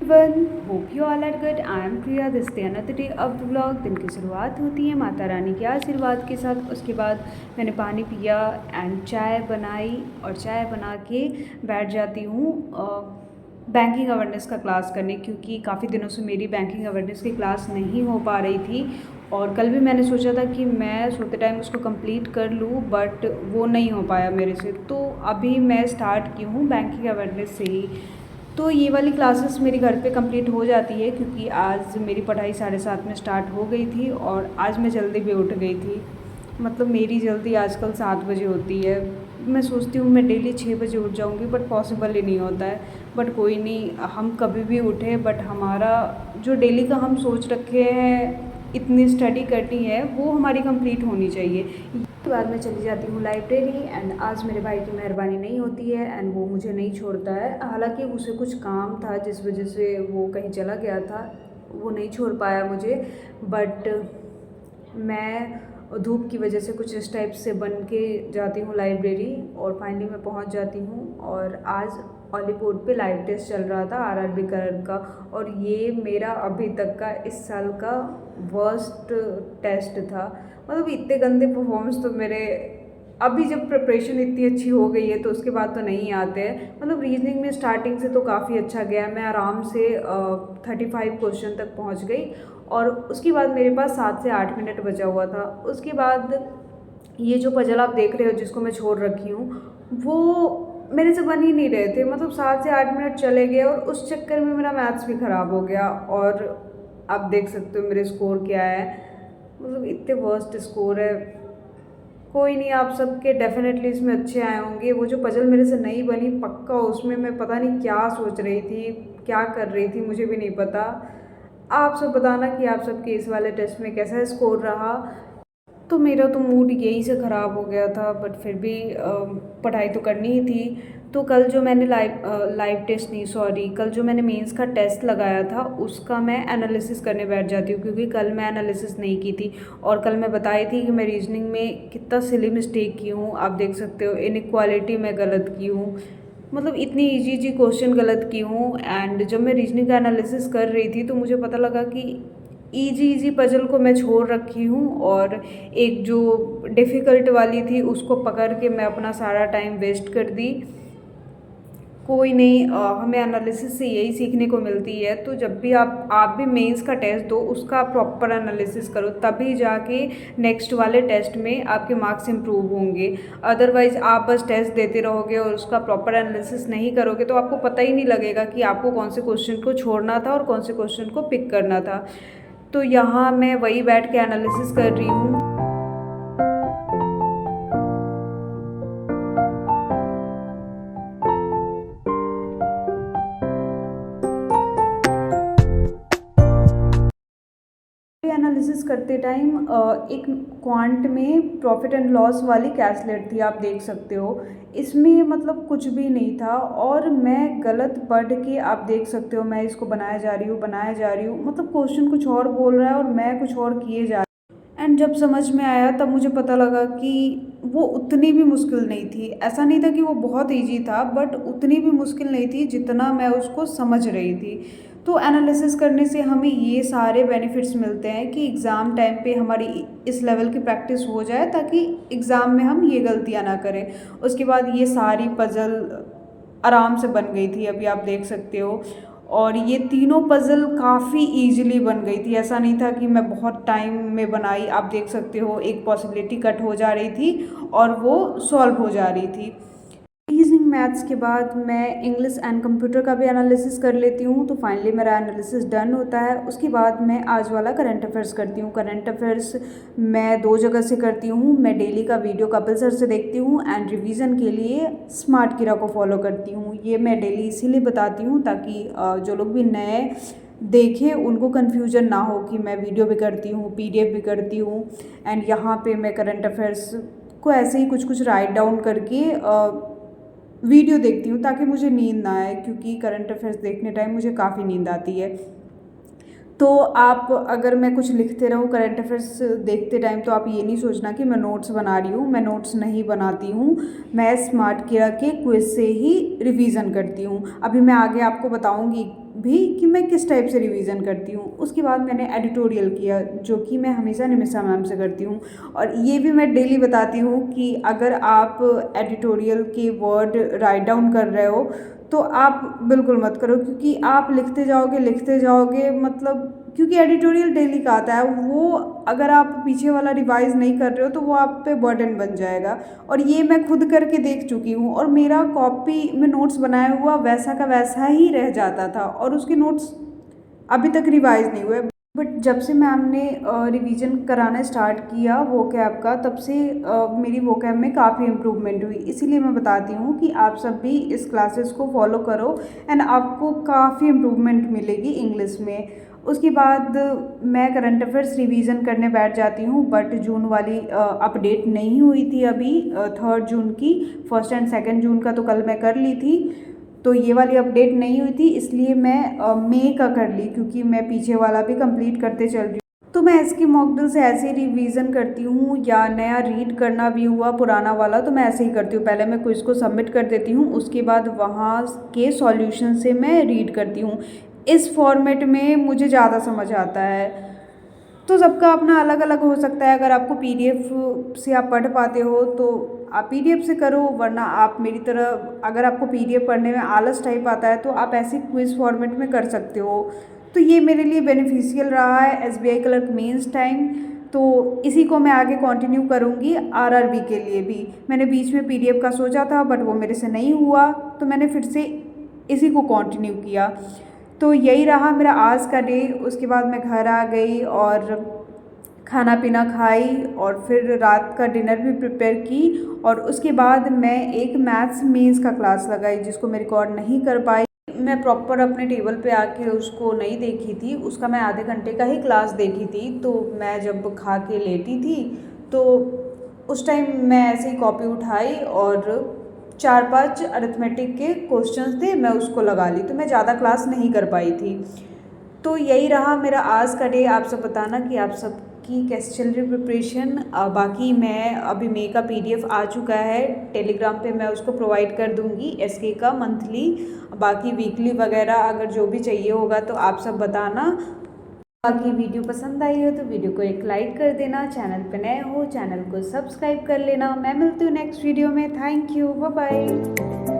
One hope you all are good. I am Priya. This day another day of the vlog. दिन की शुरुआत होती है माता रानी के आशीर्वाद के साथ। उसके बाद मैंने पानी पिया एंड चाय बनाई और चाय बना के बैठ जाती हूँ बैंकिंग अवेयरनेस का क्लास करने, क्योंकि काफ़ी दिनों से मेरी बैंकिंग अवेयरनेस की क्लास नहीं हो पा रही थी। और कल भी मैंने सोचा था कि मैं सोते टाइम उसको कंप्लीट कर लूँ, बट वो नहीं हो पाया मेरे से। तो अभी मैं स्टार्ट की हूँ बैंकिंग अवेयरनेस से ही। तो ये वाली क्लासेस मेरे घर पे कंप्लीट हो जाती है, क्योंकि आज मेरी पढ़ाई 7:30 में स्टार्ट हो गई थी और आज मैं जल्दी भी उठ गई थी। मतलब मेरी जल्दी आजकल 7 बजे होती है। मैं सोचती हूँ मैं डेली 6 बजे उठ जाऊँगी, बट पॉसिबल ही नहीं होता है। बट कोई नहीं, हम कभी भी उठे, बट हमारा जो डेली का हम सोच रखे हैं इतनी स्टडी करनी है, वो हमारी कंप्लीट होनी चाहिए। उसके बाद मैं चली जाती हूँ लाइब्रेरी एंड आज मेरे भाई की मेहरबानी नहीं होती है एंड वो मुझे नहीं छोड़ता है। हालांकि उसे कुछ काम था जिस वजह से वो कहीं चला गया था, वो नहीं छोड़ पाया मुझे। बट मैं धूप की वजह से कुछ इस टाइप से बन के जाती हूँ लाइब्रेरी और फाइनली मैं पहुँच जाती हूँ। और आज ऑलीवुड पे लाइव टेस्ट चल रहा था आरआरबी कलर का, और ये मेरा अभी तक का इस साल का वर्स्ट टेस्ट था। मतलब इतने गंदे परफॉर्मेंस तो मेरे अभी, जब प्रिपरेशन इतनी अच्छी हो गई है तो उसके बाद तो नहीं आते हैं। मतलब रीजनिंग में स्टार्टिंग से तो काफ़ी अच्छा गया, मैं आराम से 35 क्वेश्चन तक पहुंच गई। और उसके बाद मेरे पास 7 से 8 मिनट बचा हुआ था। उसके बाद ये जो पजल आप देख रहे हो जिसको मैं छोड़ रखी हूँ, वो मेरे से बन ही नहीं रहे थे। मतलब 7 से 8 मिनट चले गए और उस चक्कर में मेरा मैथ्स भी ख़राब हो गया। और आप देख सकते हो मेरे स्कोर क्या है। मतलब इतने वर्स्ट स्कोर है। कोई नहीं, आप सबके डेफिनेटली इसमें अच्छे आए होंगे। वो जो पजल मेरे से नहीं बनी, पक्का उसमें मैं पता नहीं क्या सोच रही थी, क्या कर रही थी, मुझे भी नहीं पता। आप सब बताना कि आप सबके इस वाले टेस्ट में कैसा स्कोर रहा। तो मेरा तो मूड यही से ख़राब हो गया था, बट फिर भी पढ़ाई तो करनी ही थी। तो कल जो मैंने लाइव टेस्ट नहीं, सॉरी, कल जो मैंने मेंस का टेस्ट लगाया था उसका मैं एनालिसिस करने बैठ जाती हूँ, क्योंकि कल मैं एनालिसिस नहीं की थी। और कल मैं बताई थी कि मैं रीजनिंग में कितना सिली मिस्टेक की हूँ। आप देख सकते हो इनइक्वालिटी में गलत की हूँ। मतलब इतनी इजी इजी क्वेश्चन गलत की हूँ। एंड जब मैं रीजनिंग का एनालिसिस कर रही थी तो मुझे पता लगा कि इजी इजी पजल को मैं छोड़ रखी हूँ, और एक जो डिफ़िकल्ट वाली थी उसको पकड़ के मैं अपना सारा टाइम वेस्ट कर दी। कोई नहीं, हमें एनालिसिस से यही सीखने को मिलती है। तो जब भी आप भी मेंस का टेस्ट दो, उसका प्रॉपर एनालिसिस करो, तभी जाके नेक्स्ट वाले टेस्ट में आपके मार्क्स इंप्रूव होंगे। अदरवाइज़ आप बस टेस्ट देते रहोगे और उसका प्रॉपर एनालिसिस नहीं करोगे तो आपको पता ही नहीं लगेगा कि आपको कौन से क्वेश्चन को छोड़ना था और कौन से क्वेश्चन को पिक करना था। तो यहाँ मैं वही बैठ के एनालिसिस कर रही हूँ। एनालिसिस करते टाइम एक क्वांट में प्रॉफिट एंड लॉस वाली कैलकुलेट थी, आप देख सकते हो। इसमें मतलब कुछ भी नहीं था और मैं गलत पढ़ के, आप देख सकते हो, मैं इसको बनाया जा रही हूँ, बनाया जा रही हूँ। मतलब क्वेश्चन कुछ और बोल रहा है और मैं कुछ और किए जा रही हूँ। एंड जब समझ में आया तब मुझे पता लगा कि वो उतनी भी मुश्किल नहीं थी। ऐसा नहीं था कि वो बहुत इजी था, बट उतनी भी मुश्किल नहीं थी जितना मैं उसको समझ रही थी। तो एनालिसिस करने से हमें ये सारे बेनिफिट्स मिलते हैं कि एग्ज़ाम टाइम पे हमारी इस लेवल की प्रैक्टिस हो जाए, ताकि एग्ज़ाम में हम ये गलतियाँ ना करें। उसके बाद ये सारी पज़ल आराम से बन गई थी, अभी आप देख सकते हो। और ये तीनों पज़ल काफ़ी ईजिली बन गई थी। ऐसा नहीं था कि मैं बहुत टाइम में बनाई। आप देख सकते हो एक पॉसिबिलिटी कट हो जा रही थी और वो सॉल्व हो जा रही थी। रीजनिंग मैथ्स के बाद मैं इंग्लिश एंड कंप्यूटर का भी एनालिसिस कर लेती हूँ। तो फाइनली मेरा एनालिसिस डन होता है। उसके बाद मैं आज वाला करंट अफेयर्स करती हूँ। करंट अफेयर्स मैं 2 जगह से करती हूँ। मैं डेली का वीडियो कपिल सर से देखती हूँ एंड रिवीजन के लिए स्मार्ट किरा को फॉलो करती हूँ। ये मैं डेली इसीलिए बताती हूँ ताकि जो लोग भी नए देखें उनको कन्फ्यूजन ना हो कि मैं वीडियो भी करती हूँ, पीडीएफ भी करती हूँ। एंड यहाँ पे मैं करंट अफेयर्स को ऐसे ही कुछ कुछ राइट डाउन करके वीडियो देखती हूँ ताकि मुझे नींद ना आए, क्योंकि करंट अफेयर्स देखने टाइम मुझे काफ़ी नींद आती है। तो आप, अगर मैं कुछ लिखते रहूँ करंट अफेयर्स देखते टाइम, तो आप ये नहीं सोचना कि मैं नोट्स बना रही हूँ। मैं नोट्स नहीं बनाती हूँ, मैं स्मार्ट किरा के क्विज से ही रिवीजन करती हूँ। अभी मैं आगे आपको बताऊँगी भी कि मैं किस टाइप से रिवीजन करती हूँ। उसके बाद मैंने एडिटोरियल किया, जो कि मैं हमेशा निमिषा मैम से करती हूँ। और ये भी मैं डेली बताती हूँ कि अगर आप एडिटोरियल के वर्ड राइट डाउन कर रहे हो तो आप बिल्कुल मत करो, क्योंकि आप लिखते जाओगे मतलब, क्योंकि एडिटोरियल डेली का आता है, वो अगर आप पीछे वाला रिवाइज़ नहीं कर रहे हो तो वो आप पे बर्डन बन जाएगा। और ये मैं खुद करके देख चुकी हूँ, और मेरा कॉपी में नोट्स बनाया हुआ वैसा का वैसा ही रह जाता था, और उसके नोट्स अभी तक रिवाइज़ नहीं हुए। बट जब से मैम ने रिवीजन कराना स्टार्ट किया वोकैब का, तब से मेरी वोकैब में काफ़ी इम्प्रूवमेंट हुई। इसीलिए मैं बताती हूँ कि आप सब भी इस क्लासेस को फॉलो करो एंड आपको काफ़ी इम्प्रूवमेंट मिलेगी इंग्लिश में। उसके बाद मैं करंट अफेयर्स रिवीजन करने बैठ जाती हूँ, बट जून वाली अपडेट नहीं हुई थी अभी, 3 जून की। 1 एंड 2 जून का तो कल मैं कर ली थी, तो ये वाली अपडेट नहीं हुई थी, इसलिए मैं मई का कर ली, क्योंकि मैं पीछे वाला भी कंप्लीट करते चल रही हूँ। तो मैं इसकी मॉक ड्रिल से ऐसे ही रिवीजन करती हूँ, या नया रीड करना भी हुआ पुराना वाला तो मैं ऐसे ही करती हूँ। पहले मैं क्विज को सबमिट कर देती हूँ, उसके बाद वहाँ के सॉल्यूशन से मैं रीड करती हूँ। इस फॉर्मेट में मुझे ज़्यादा समझ आता है। तो सबका अपना अलग अलग हो सकता है। अगर आपको पीडीएफ से आप पढ़ पाते हो तो आप पीडीएफ से करो, वरना आप मेरी तरह, अगर आपको पीडीएफ पढ़ने में आलस टाइप आता है तो आप ऐसे क्विज फॉर्मेट में कर सकते हो। तो ये मेरे लिए बेनिफिशियल रहा है एसबीआई क्लर्क मेंस टाइम, तो इसी को मैं आगे कंटिन्यू करूँगी आरआरबी के लिए भी। मैंने बीच में पीडीएफ का सोचा था, बट वो मेरे से नहीं हुआ, तो मैंने फिर से इसी को कंटिन्यू किया। तो यही रहा मेरा आज का डे। उसके बाद मैं घर आ गई और खाना पीना खाई, और फिर रात का डिनर भी प्रिपेयर की, और उसके बाद मैं एक मैथ्स मेंस का क्लास लगाई, जिसको मैं रिकॉर्ड नहीं कर पाई। मैं प्रॉपर अपने टेबल पे आके उसको नहीं देखी थी, उसका मैं आधे घंटे का ही क्लास देखी थी। तो मैं जब खा के लेटी थी तो उस टाइम मैं ऐसे ही कॉपी उठाई, और 4-5 अरिथमेटिक के क्वेश्चंस थे, मैं उसको लगा ली, तो मैं ज़्यादा क्लास नहीं कर पाई थी। तो यही रहा मेरा आज का डे। आप सब बताना कि आप सब की कैसे चल रही प्रिपरेशन। बाकी मैं अभी मई का पीडीएफ आ चुका है टेलीग्राम पे, मैं उसको प्रोवाइड कर दूँगी एसके का मंथली। बाकी वीकली वगैरह अगर जो भी चाहिए होगा तो आप सब बताना। बाकी वीडियो पसंद आई हो तो वीडियो को एक लाइक कर देना, चैनल पे नए हो चैनल को सब्सक्राइब कर लेना। मैं मिलती हूँ नेक्स्ट वीडियो में। Thank you, bye bye.